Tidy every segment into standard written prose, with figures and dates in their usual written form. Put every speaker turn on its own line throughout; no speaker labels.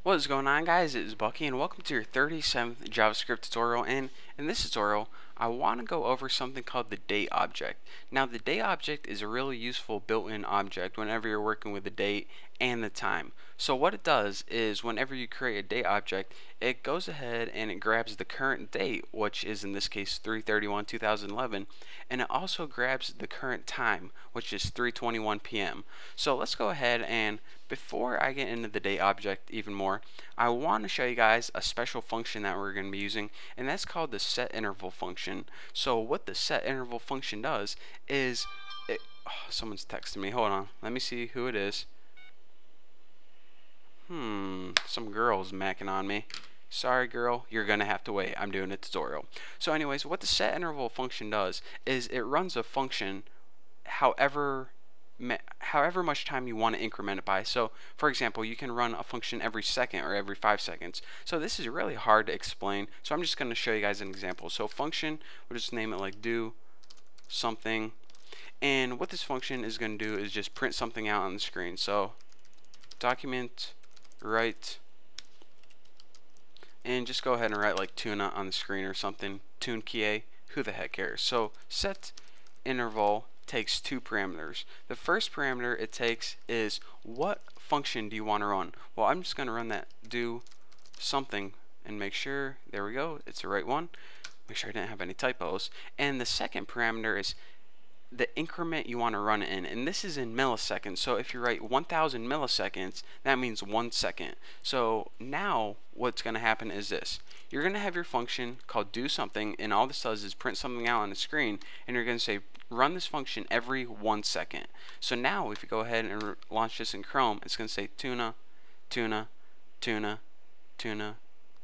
What is going on, guys? It is Bucky and welcome to your 37th JavaScript tutorial, and in this tutorial I want to go over something called the date object. Now the date object is a really useful built-in object whenever you're working with the date and the time. So what it does is whenever you create a date object, it goes ahead and it grabs the current date, which is in this case 3/31/2011, and it also grabs the current time, which is 3:21 p.m. So let's go ahead and before I get into the date object even more, I want to show you guys a special function that we're going to be using, and that's called the set interval function. So what the set interval function does is someone's texting me. Hold on. Let me see who it is. Some girl's macking on me. Sorry girl, you're gonna have to wait. I'm doing a tutorial. So anyways, what the set interval function does is it runs a function however much time you want to increment it by. So for example, you can run a function every second or every 5 seconds. So this is really hard to explain, so I'm just going to show you guys an example. So function, we'll just name it like do something, and what this function is going to do is just print something out on the screen. So document write, and just go ahead and write like tuna on the screen or something, tune key, who the heck cares. So set interval takes two parameters. The first parameter it takes is what function do you want to run. Well, I'm just going to run that do something and make sure, there we go, it's the right one, make sure I didn't have any typos. And the second parameter is the increment you want to run it in, and this is in milliseconds. So if you write 1000 milliseconds, that means 1 second. So now what's going to happen is this: you're going to have your function called do something, and all this does is print something out on the screen, and you're going to say run this function every 1 second. So now if you go ahead and launch this in Chrome, it's going to say tuna, tuna, tuna, tuna,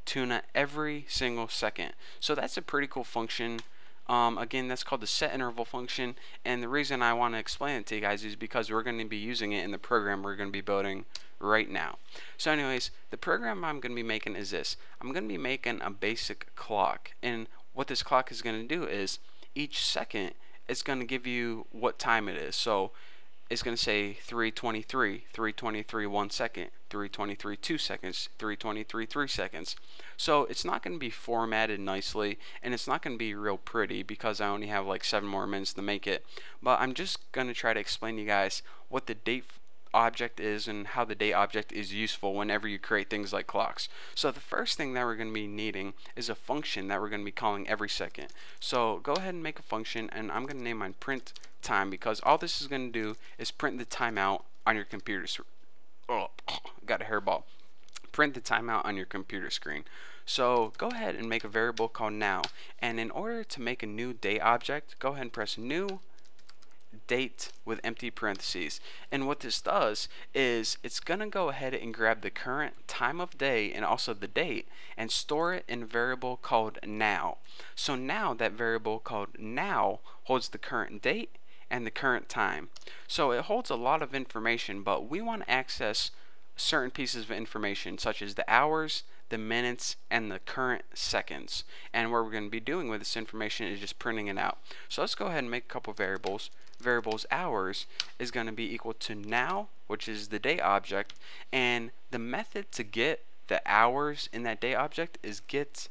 tuna every single second. So that's a pretty cool function. Again, that's called the set interval function, and the reason I want to explain it to you guys is because we're going to be using it in the program we're going to be building right now. So anyways, the program I'm going to be making is this. I'm going to be making a basic clock, and what this clock is going to do is each second it's going to give you what time it is. So it's going to say 3:23, 3:23 1 second, 3:23 2 seconds, 3:23 3 seconds. So it's not going to be formatted nicely, and it's not going to be real pretty because I only have like 7 more minutes to make it. But I'm just going to try to explain to you guys what the date object is and how the date object is useful whenever you create things like clocks. So the first thing that we're going to be needing is a function that we're going to be calling every second. So go ahead and make a function, and I'm going to name mine print time, because all this is going to do is print the timeout on your computer. Oh, got a hairball. Print the timeout on your computer screen. So go ahead and make a variable called now, and in order to make a new date object, go ahead and press new date with empty parentheses, and what this does is it's gonna go ahead and grab the current time of day and also the date and store it in a variable called now. So now that variable called now holds the current date and the current time. So it holds a lot of information, but we want to access certain pieces of information such as the hours, the minutes, and the current seconds. And what we're going to be doing with this information is just printing it out. So let's go ahead and make a couple variables. Variables hours is going to be equal to now, which is the date object, and the method to get the hours in that date object is get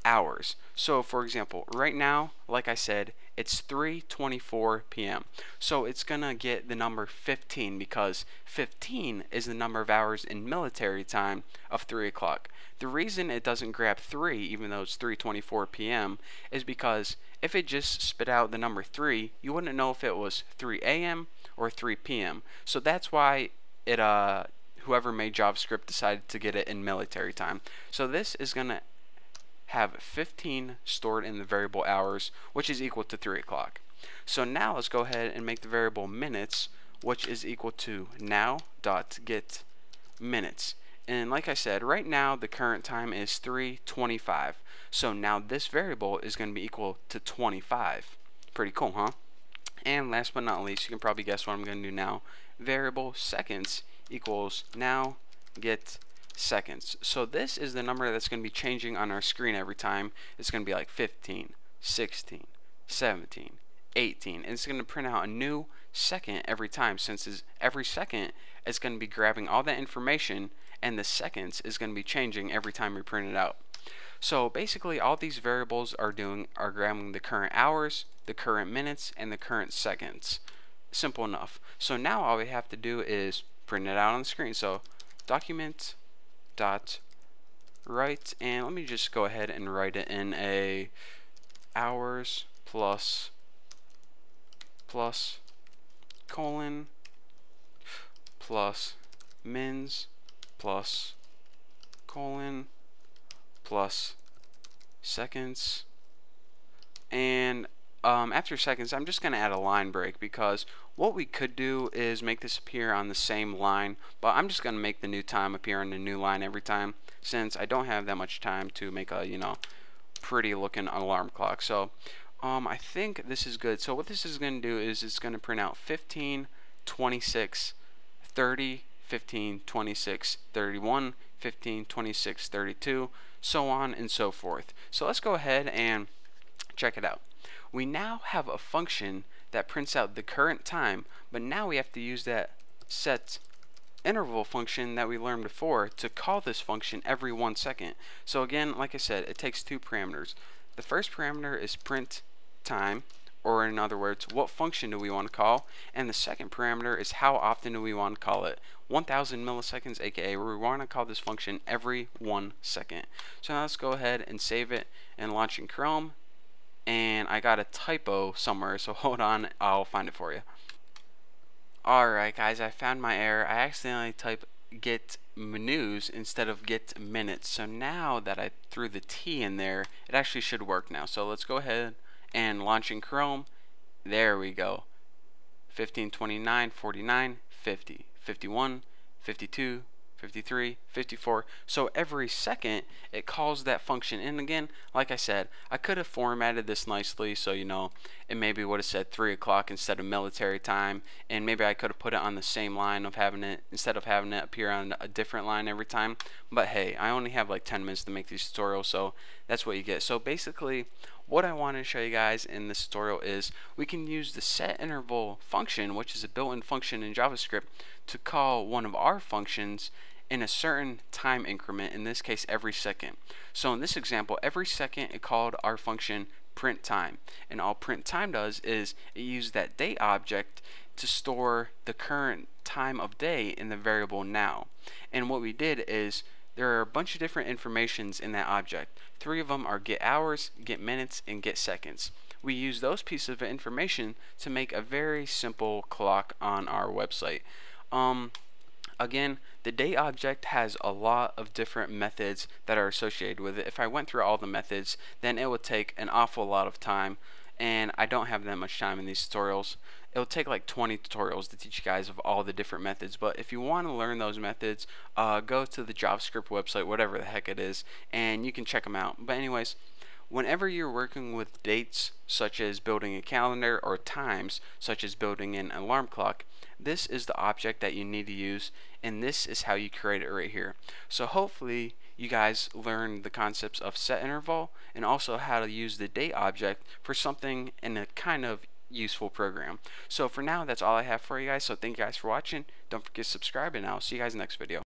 hours. So for example, right now, like I said, it's 3:24 p.m. So it's gonna get the number 15 because 15 is the number of hours in military time of 3 o'clock. The reason it doesn't grab 3 even though it's 3:24 p.m. is because if it just spit out the number 3, you wouldn't know if it was 3 a.m. or 3 p.m. So that's why it whoever made JavaScript decided to get it in military time. So this is gonna have 15 stored in the variable hours, which is equal to 3 o'clock. So now let's go ahead and make the variable minutes, which is equal to now dot get minutes. And like I said, right now the current time is 3:25. So now this variable is going to be equal to 25. Pretty cool, huh? And last but not least, you can probably guess what I'm going to do now. Variable seconds equals now get seconds. So this is the number that's going to be changing on our screen every time. It's going to be like 15, 16, 17, 18, and it's going to print out a new second every time, since every second it's going to be grabbing all that information and the seconds is going to be changing every time we print it out. So basically all these variables are grabbing the current hours, the current minutes, and the current seconds. Simple enough. So now all we have to do is print it out on the screen. So document dot write, and let me just go ahead and write it in a hours plus colon plus mins plus colon plus seconds, and after seconds I'm just going to add a line break, because what we could do is make this appear on the same line, but I'm just going to make the new time appear on the new line every time, since I don't have that much time to make a pretty looking alarm clock. So I think this is good. So what this is going to do is it's going to print out 15, 26, 30, 15, 26, 31, 15, 26, 32, so on and so forth. So let's go ahead and check it out. We now have a function that prints out the current time, but now we have to use that set interval function that we learned before to call this function every 1 second. So again, like I said, it takes two parameters. The first parameter is print time, or in other words, what function do we want to call, and the second parameter is how often do we want to call it. 1000 milliseconds, aka we want to call this function every 1 second. So now let's go ahead and save it and launch in Chrome. And I got a typo somewhere, so hold on, I'll find it for you. Alright guys, I found my error. I accidentally typed get menus instead of get minutes. So now that I threw the T in there, it actually should work now. So let's go ahead and launch in Chrome. There we go. 15, 29, 49, 50, 51, 52, 53, 54. So every second it calls that function. And again, like I said, I could have formatted this nicely so it maybe would have said 3 o'clock instead of military time, and maybe I could have put it on the same line of having it, instead of having it appear on a different line every time. But hey, I only have like 10 minutes to make these tutorials, so that's what you get. So basically what I want to show you guys in this tutorial is we can use the set interval function, which is a built-in function in JavaScript, to call one of our functions in a certain time increment, in this case every second. So in this example, every second it called our function print time, and all print time does is it uses that date object to store the current time of day in the variable now. And what we did is there are a bunch of different informations in that object. 3 of them are get hours, get minutes, and get seconds. We use those pieces of information to make a very simple clock on our website. Again, the date object has a lot of different methods that are associated with it. If I went through all the methods, then it would take an awful lot of time, and I don't have that much time in these tutorials. It'll take like 20 tutorials to teach you guys of all the different methods, but if you want to learn those methods, go to the JavaScript website, whatever the heck it is, and you can check them out. But anyways, whenever you're working with dates, such as building a calendar, or times, such as building an alarm clock, this is the object that you need to use, and this is how you create it right here. So hopefully you guys learned the concepts of set interval and also how to use the date object for something in a kind of useful program. So for now, that's all I have for you guys. So thank you guys for watching. Don't forget to subscribe, and I'll see you guys in the next video.